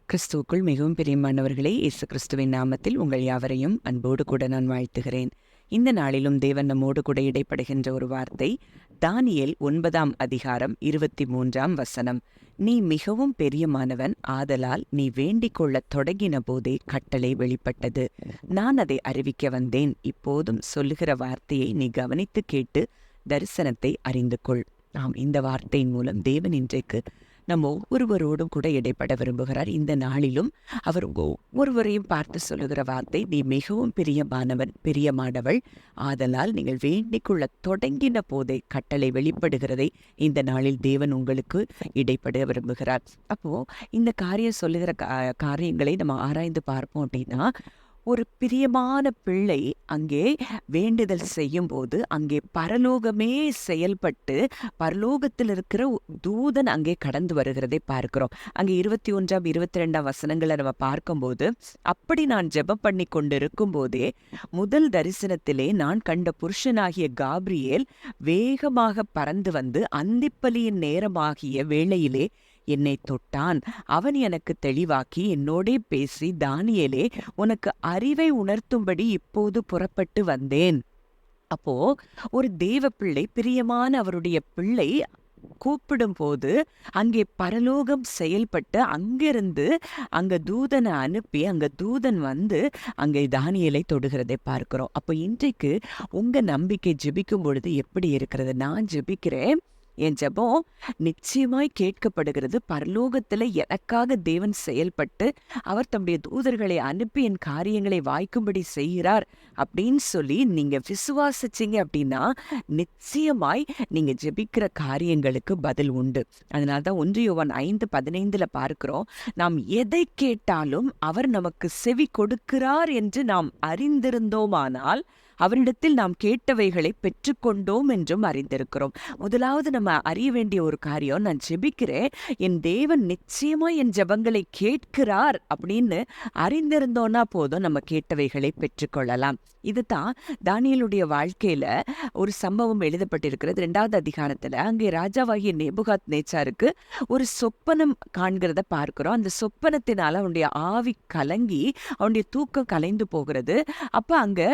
கிறிஸ்துவுக்குள் மிகவும் பிரியமானவர்களே, இயேசு கிறிஸ்துவின் நாமத்தில் உங்கள் யாவரையும் அன்போடு கூட நான் வாழ்த்துகிறேன். இந்த நாளிலும் தேவன் நம்மோடு கூட இடைப்படுகின்ற ஒரு வார்த்தை, தானியேல் 9ஆம் அதிகாரம் 23ஆம் வசனம். நீ மிகவும் பெரியமானவன், ஆதலால் நீ வேண்டிக் கொள்ளத் தொடங்கின போதே கட்டளை வெளிப்பட்டது. நான் அதை அறிவிக்க வந்தேன். இப்போதும் சொல்லுகிற வார்த்தையை நீ கவனித்து கேட்டு தரிசனத்தை அறிந்து கொள். இந்த வார்த்தையின் மூலம் தேவன் இன்றைக்கு நம்ம ஒவ்வொருவரோடும் கூட இடைப்பட விரும்புகிறார். இந்த நாளிலும் அவர் ஒவ்வொருவரையும் பார்த்து சொல்லுகிற வார்த்தை, நீ மிகவும் பிரியமானவன், பிரியமானவள், ஆதலால் நீங்கள் வேண்டிக் கொள்ள தொடங்கின போதே கட்டளை வெளிப்படுகிறதை இந்த நாளில் தேவன் உங்களுக்கு இடைப்பட விரும்புகிறார். அப்போ இந்த காரியம் சொல்லுகிற காரியங்களை நம்ம ஆராய்ந்து பார்ப்போம் அப்படின்னா, ஒரு பிரியமான பிள்ளை அங்கே வேண்டுதல் செய்யும் போது அங்கே பரலோகமே செயல்பட்டு பரலோகத்தில் இருக்கிற தூதன் அங்கே கடந்து வருகிறதை பார்க்கிறோம். அங்கே 21ஆம் 22ஆம் வசனங்களை நம்ம பார்க்கும்போது, அப்படி நான் ஜெபம் பண்ணி கொண்டிருக்கும் போதே முதல் தரிசனத்திலே நான் கண்ட புருஷனாகிய காபிரியேல் வேகமாக பறந்து வந்து அந்திப்பலியின் நேரமாகிய வேளையிலே என்னை தொட்டான். அவன் எனக்கு தெளிவாக்கி என்னோடே பேசி, தானியேலே, உனக்கு அறிவை உணர்த்தும்படி இப்போது புறப்பட்டு வந்தேன். அப்போ ஒரு தேவ பிள்ளை, பிரியமான அவருடைய பிள்ளை கூப்பிடும் போது அங்கே பரலோகம் செயல்பட்டு அங்கிருந்து அங்க தூதனை அனுப்பி அங்க தூதன் வந்து அங்கே தானியேலை தொடுகிறதை பார்க்கிறோம். அப்போ இன்றைக்கு உங்க நம்பிக்கை ஜெபிக்கும் பொழுது எப்படி இருக்கிறது? நான் ஜெபிக்கிறேன், என் ஜெபம் நிச்சயமாய் கேட்கப்படுகிறது. பரலோகத்துல எனக்காக தேவன் செயல்பட்டு அவர் தம்முடைய தூதர்களை அனுப்பி என் காரியங்களை வாய்க்கும்படி செய்கிறார் அப்படின்னு சொல்லி நீங்க விசுவாசிச்சீங்க அப்படின்னா நிச்சயமாய் நீங்க ஜெபிக்கிற காரியங்களுக்கு பதில் உண்டு. அதனால்தான் 1 யோவான் 5:15 பார்க்கிறோம், நாம் எதை கேட்டாலும் அவர் நமக்கு செவி கொடுக்கிறார் என்று நாம் அறிந்திருந்தோமானால் அவரிடத்தில் நாம் கேட்டவைகளை பெற்றுக்கொண்டோம் என்றும் அறிந்திருக்கிறோம். முதலாவது நம்ம அறிய வேண்டிய ஒரு காரியம், நான் ஜெபிக்கிறேன், என் தேவன் நிச்சயமா என் ஜெபங்களை கேட்கிறார் அப்படின்னு அறிந்திருந்தோன்னா போதும், நம்ம கேட்டவைகளை பெற்றுக்கொள்ளலாம். இதுதான் தானியேலுடைய வாழ்க்கையில ஒரு சம்பவம் எழுதப்பட்டிருக்கிறது. 2வது அதிகாரத்துல அங்கே ராஜாவாகிய நேபுகாத் நேச்சாருக்கு ஒரு சொப்பனம் காண்கிறத பார்க்கிறோம். அந்த சொப்பனத்தினால அவனுடைய ஆவி கலங்கி அவனுடைய தூக்கம் கலைந்து போகிறது. அப்ப அங்க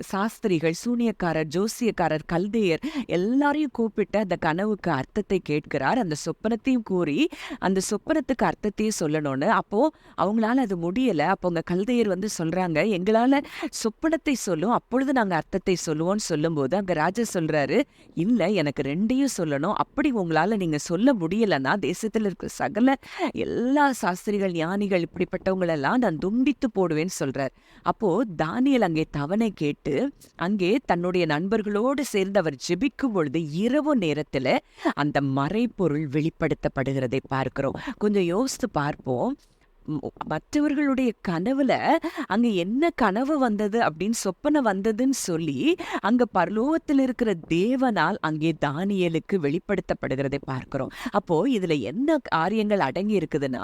சாஸ்திரிகள், சூனியக்காரர், ஜோசியக்காரர், கல்தேயர் எல்லாரையும் கூப்பிட்டு அந்த கனவுக்கு அர்த்தத்தை கேட்கிறார். அந்த சொப்பனத்தையும் கூறி அந்த சொப்பனத்துக்கு அர்த்தத்தையும் சொல்லணும்னு. அப்போ அவங்களால அது முடியல. அப்போ உங்க கல்தேயர் வந்து சொல்றாங்க, எங்களால சொப்பனத்தை சொல்லும், அப்பொழுது நாங்க அர்த்தத்தை சொல்லுவோம்னு சொல்லும்போது அங்க ராஜா சொல்றாரு, இல்ல, எனக்கு 2ஐயும் சொல்லணும். அப்படி உங்களால நீங்க சொல்ல முடியலன்னா தேசத்துல இருக்க சகல எல்லா சாஸ்திரிகள், ஞானிகள், இப்படிப்பட்டவங்களெல்லாம் நான் துண்டித்து போடுவேன்னு சொல்றார். அப்போ தானியேல் அங்கே தவணை கேட்டு அங்கே தன்னுடைய நண்பர்களோடு சேர்ந்து அவர் ஜெபிக்கும் பொழுது இரவு நேரத்துல அந்த மறைபொருள் வெளிப்படுத்தப்படுகிறதை பார்க்கிறோம். கொஞ்சம் யோசித்து பார்ப்போம். மற்றவர்களுடைய கனவுல அங்க என்ன கனவு வந்தது அப்படின்னு, சொப்பனை வந்ததுன்னு சொல்லி அங்க பரலோகத்தில் இருக்கிற தேவனால் அங்கே தானியேலுக்கு வெளிப்படுத்தப்படுகிறதை பார்க்கிறோம். அப்போ இதுல என்ன காரியங்கள் அடங்கி இருக்குதுன்னா,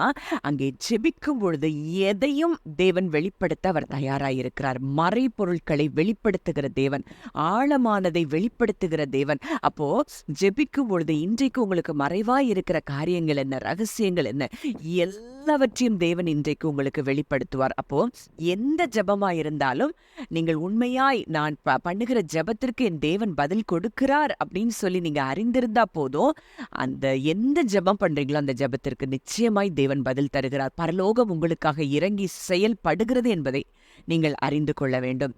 அங்கே ஜெபிக்கும் பொழுது எதையும் தேவன் வெளிப்படுத்த அவர் தயாராயிருக்கிறார். மறைபொருட்களை வெளிப்படுத்துகிற தேவன், ஆழமானதை வெளிப்படுத்துகிற தேவன். அப்போ ஜெபிக்கும் பொழுது இன்றைக்கு உங்களுக்கு மறைவாய் இருக்கிற காரியங்கள் என்ன, ரகசியங்கள் என்ன, எல்லாவற்றையும் தேவன் இன்றைக்கு உங்களுக்கு வெளிப்படுத்துவார். அப்போ எந்த ஜெபமா இருந்தாலும் நீங்கள் உண்மையாய் நான் பண்ணுகிற ஜெபத்திற்கு என் தேவன் பதில் கொடுக்கிறார் அப்படின்னு சொல்லி நீங்க அறிந்திருந்தா போதும், அந்த எந்த ஜெபம் பண்றீங்களோ அந்த ஜெபத்திற்கு நிச்சயமாய் தேவன் பதில் தருகிறார். பரலோகம் உங்களுக்காக இறங்கி செயல்படுகிறது என்பதை நீங்கள் அறிந்து கொள்ள வேண்டும்.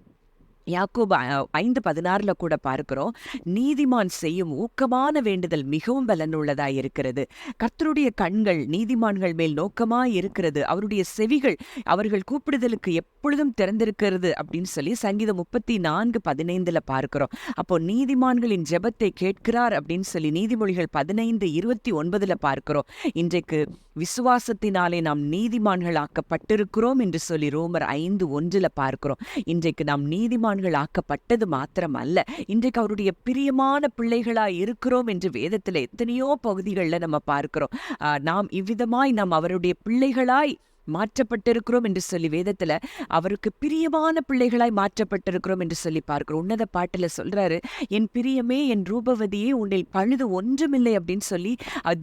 யாக்கோபு 5:16 கூட பார்க்கிறோம், நீதிமான் செய்யும் ஊக்கமான வேண்டுதல் மிகவும் பலனுள்ளதாய் இருக்கிறது. கர்த்தருடைய கண்கள் நீதிமான்கள் மேல் நோக்கமாய் இருக்கிறது, அவருடைய செவிகள் அவர்கள் கூப்பிடுதலுக்கு எப்பொழுதும் திறந்திருக்கிறது அப்படின்னு சொல்லி சங்கீதம் 34:15 பார்க்கிறோம். அப்போ நீதிமான்களின் ஜெபத்தை கேட்கிறார் அப்படின்னு சொல்லி நீதிமொழிகள் 15:29 பார்க்கிறோம். இன்றைக்கு விசுவாசத்தினாலே நாம் நீதிமான்கள் ஆக்கப்பட்டிருக்கிறோம் என்று சொல்லி ரோமர் 5:1 பார்க்கிறோம். இன்றைக்கு நாம் நீதிமான்கள் ஆக்கப்பட்டது மாத்திரம் அல்ல, இன்றைக்கு அவருடைய பிரியமான பிள்ளைகளாய் இருக்கிறோம் என்று வேதத்துல எத்தனையோ பகுதிகளில் நம்ம பார்க்கிறோம். நாம் இவ்விதமாய் நாம் அவருடைய பிள்ளைகளாய் மாற்றப்பட்டிருக்கிறோம் என்று சொல்லி வேதத்துல அவருக்கு பிரியமான பிள்ளைகளாய் மாற்றப்பட்டிருக்கிறோம் என்று சொல்லி பார்க்கிறோம். உன்னத பாட்டுல சொல்றாரு, என் பிரியமே, என் ரூபவதியே, உன்னில் பழுது ஒன்றுமில்லை அப்படின்னு சொல்லி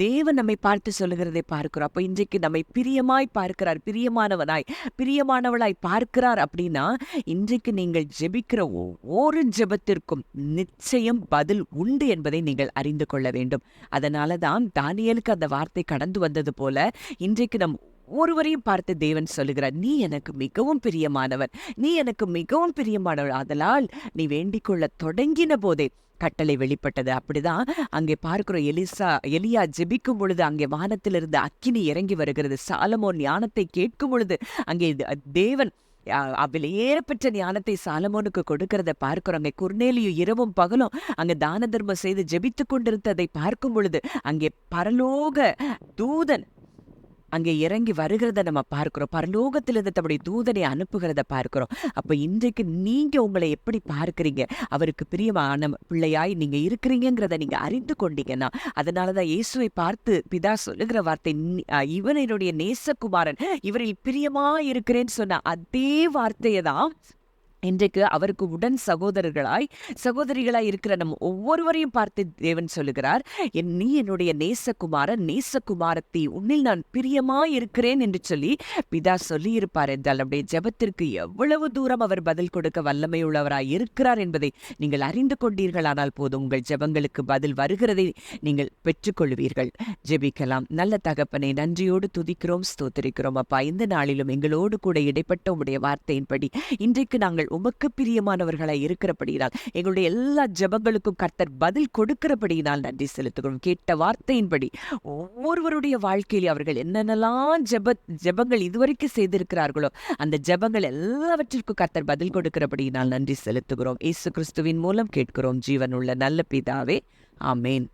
தேவன் நம்மை பார்த்து சொல்லுகிறதை பார்க்கிறோம். அப்போ இன்றைக்கு நம்மை பிரியமாய் பார்க்கிறார், பிரியமானவனாய் பிரியமானவளாய் பார்க்கிறார் அப்படின்னா இன்றைக்கு நீங்கள் ஜெபிக்கிற ஒவ்வொரு ஜெபத்திற்கும் நிச்சயம் பதில் உண்டு என்பதை நீங்கள் அறிந்து கொள்ள வேண்டும். அதனாலதான் தானியேலுக்கு அந்த வார்த்தை கடந்து வந்தது போல இன்றைக்கு நம் ஒருவரையும் பார்த்து தேவன் சொல்லுகிறார், நீ எனக்கு மிகவும் பிரியமானவன், நீ எனக்கு மிகவும் பிரியமானவள், ஆதலால் நீ வேண்டிக் கொள்ள தொடங்கின போதே கட்டளை வெளிப்பட்டது. அப்படிதான் அங்கே பார்க்கிறோம். எலியா ஜெபிக்கும் பொழுது அங்கே வானத்திலிருந்து அக்கினி இறங்கி வருகிறது. சாலமோன் ஞானத்தை கேட்கும் பொழுது அங்கே தேவன் விலையேறப்பெற்ற ஞானத்தை சாலமோனுக்கு கொடுக்கிறத பார்க்கிறோம். அங்கே குர்நேலியு இரவும் பகலும் அங்கே தான தர்மம் செய்து ஜெபித்து கொண்டிருந்ததை பார்க்கும் பொழுது அங்கே பரலோக தூதன் அங்கே இறங்கி வருகிறத நம்ம பார்க்கிறோம். பரலோகத்திலிருந்து தம்முடைய தூதனை அனுப்புகிறத பார்க்கிறோம். அப்ப இன்றைக்கு நீங்க உங்களை எப்படி பார்க்கிறீங்க, அவருக்கு பிரியமான பிள்ளையாய் நீங்க இருக்கிறீங்கிறத நீங்க அறிந்து கொண்டீங்கன்னா, அதனாலதான் இயேசுவை பார்த்து பிதா சொல்லுகிற வார்த்தை, இவன் என்னுடைய நேசகுமாரன், இவரில் பிரியமா இருக்கிறேன்னு சொன்ன அதே வார்த்தையை தான் இன்றைக்கு அவருக்கு உடன் சகோதரிகளாய் இருக்கிற நம்ம ஒவ்வொருவரையும் பார்த்து தேவன் சொல்லுகிறார், நீ என்னுடைய நேசகுமாரன், நேசகுமாரத்தி, உன்னில் நான் பிரியமாய் இருக்கிறேன் என்று சொல்லி பிதா சொல்லி இருப்பார் என்றால் நம்முடைய ஜெபத்திற்கு எவ்வளவு தூரம் அவர் பதில் கொடுக்க வல்லமை உள்ளவராய் இருக்கிறார் என்பதை நீங்கள் அறிந்து கொண்டீர்களானால் போதும், உங்கள் ஜெபங்களுக்கு பதில் வருகிறதை நீங்கள் பெற்றுக்கொள்வீர்கள். ஜெபிக்கலாம். நல்ல தகப்பனை, நன்றியோடு துதிக்கிறோம், ஸ்தோத்திரிக்கிறோம். அப்பா, இந்த நாளிலும் எங்களோடு கூட இடைப்பட்ட உம்முடைய வார்த்தையின்படி இன்றைக்கு நாங்கள் உமக்கு பிரியமானவர்களாய் இருக்கிறபடியினால் எங்களுடைய எல்லா ஜெபங்களுக்கும் கர்த்தர் பதில் கொடுக்கிறபடியினால் நன்றி செலுத்துகிறோம். கேட்ட வார்த்தையின்படி ஒவ்வொருவருடைய வாழ்க்கையிலே அவர்கள் என்னென்னலாம் ஜெபங்கள் இதுவரைக்கும் செய்திருக்கிறார்களோ அந்த ஜெபங்கள் எல்லாவற்றிற்கும் கர்த்தர் பதில் கொடுக்கிறபடியினால் நன்றி செலுத்துகிறோம். இயேசு கிறிஸ்துவின் மூலம் கேட்கிறோம் ஜீவனுள்ள நல்ல பிதாவே, ஆமேன்.